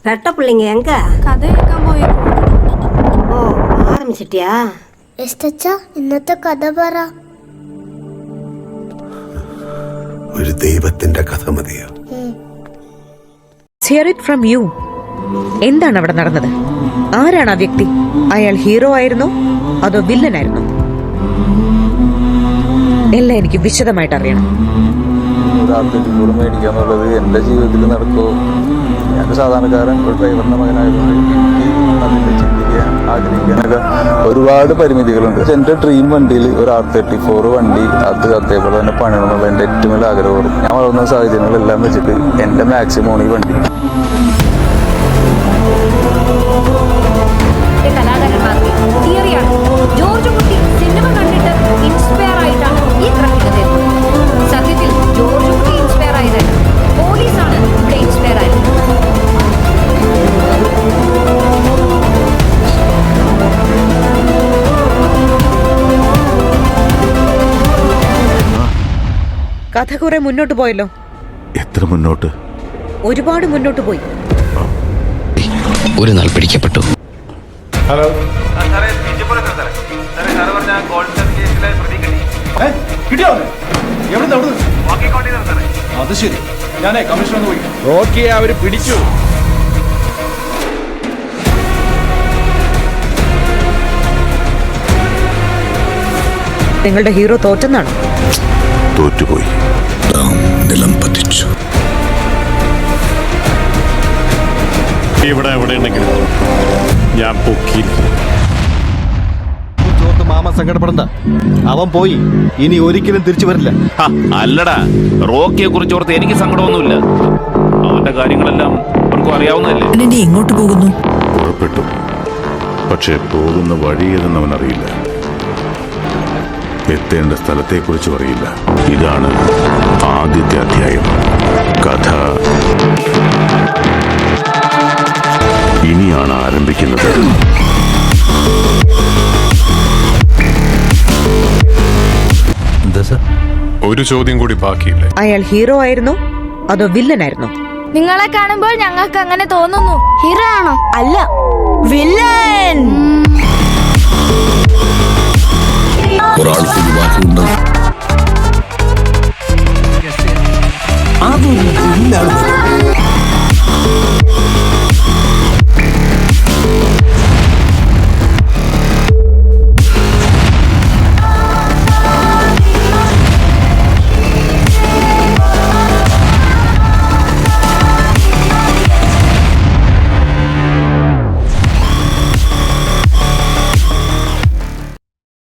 പെട്ട പിള്ളിങ്ങ എങ്ക കഥ കേൾക്കാൻ പോയി. ഓ ആരംഭിച്ചിട്ടിയാ? ഇന്നത്തെ കഥ പറ. ഒരു ദൈവത്തിന്റെ കഥ മതിയോ? Hear it from you. എന്താണ് അവിടെ നടന്നത്? ആരാണ് ആ വ്യക്തി? അയാൾ ഹീറോ ആയിരുന്നോ അതോ വില്ലനായിരുന്നോ? എല്ലാം എനിക്ക് വിശദമായിട്ട് അറിയണം. മേടിക്കാന്നുള്ളത് എന്റെ ജീവിതത്തിൽ നടക്കുമോ? ഞാൻ സാധാരണക്കാരൻ, ഒരു ഡ്രൈവറിന്റെ മകനായതുകൊണ്ട് എനിക്ക് അതിന്റെ ചിന്തിക്കാൻ ആഗ്രഹിക്കാനൊക്കെ ഒരുപാട് പരിമിതികളുണ്ട്. എന്റെ ഡ്രീം വണ്ടിയിൽ ഒരു R34 വണ്ടി, അത് അതേപോലെ തന്നെ പണിയണമെന്നുള്ള എന്റെ ഏറ്റവും വലിയ ആഗ്രഹവും. ഞാൻ വളർന്ന സാഹചര്യങ്ങളെല്ലാം വെച്ചിട്ട് എന്റെ മാക്സിമം ഈ വണ്ടി. കലാകാരന്മാർക്ക് തിയറിയാണ്. ജോർജ് കുട്ടി സിനിമ കണ്ടിട്ട് ഇൻസ്പയർ ആയിട്ടാണ് ഈ പ്രക്രിയ തരുന്നത്. സത്യത്തിൽ ജോർജ് കുട്ടി ഇൻസ്പയർ ആയതല്ല, പോലീസാണ് ഇവിടെ ഇൻസ്പയർ ആയത്. കഥ കുറെ മുന്നോട്ട് പോയല്ലോ. എത്ര മുന്നോട്ട്? ഒരുപാട് മുന്നോട്ട് പോയി. ഒരു നാൾ പിടിക്കപ്പെട്ടു. ഹലോ, അത് ശരി. ഞാനേ കമ്മീഷണർ പോയി ഓക്കെ, അവര് പിടിച്ചു. നിങ്ങളുടെ ഹീറോ തോറ്റെന്നാണ്? തോറ്റുപോയി, നിലം പതിച്ചു. ഇവിടെ എവിടെ ഉണ്ടെങ്കിലും ഞാൻ പൊക്കിയിരിക്കും. മാമ സങ്കടപ്പെടണ്ട, അവൻ പോയി, ഇനി ഒരിക്കലും തിരിച്ചു വരില്ല. അല്ലടാ, റോക്കിയെ കുറിച്ച് ഓർത്ത് എനിക്ക് സങ്കടമൊന്നുമില്ല. അവന്റെ കാര്യങ്ങളെല്ലാം അവർക്ക് അറിയാവുന്നതല്ലേ. എങ്ങോട്ട് പോകുന്നു? പുറപ്പെട്ടു, പക്ഷെ പോകുന്ന വഴിയേതെന്ന് അവനറിയില്ല. എത്തേണ്ട സ്ഥലത്തെക്കുറിച്ചും അറിയില്ല. ഇതാണ് ആദ്യത്തെ അധ്യായം. കഥ ഇനിയാണ് ആരംഭിക്കുന്നത്. ഒരു ചോദ്യം കൂടി ബാക്കിയില്ലേ? അയാൾ ഹീറോ ആയിരുന്നോ അതോ വില്ലനായിരുന്നോ? നിങ്ങളെ കാണുമ്പോൾ ഞങ്ങൾക്ക് അങ്ങനെ തോന്നുന്നു. ഹീറോ ആണോ? അല്ല, വില്ലൻ. ഒരാൾക്ക് വിവാഹമുണ്ട്.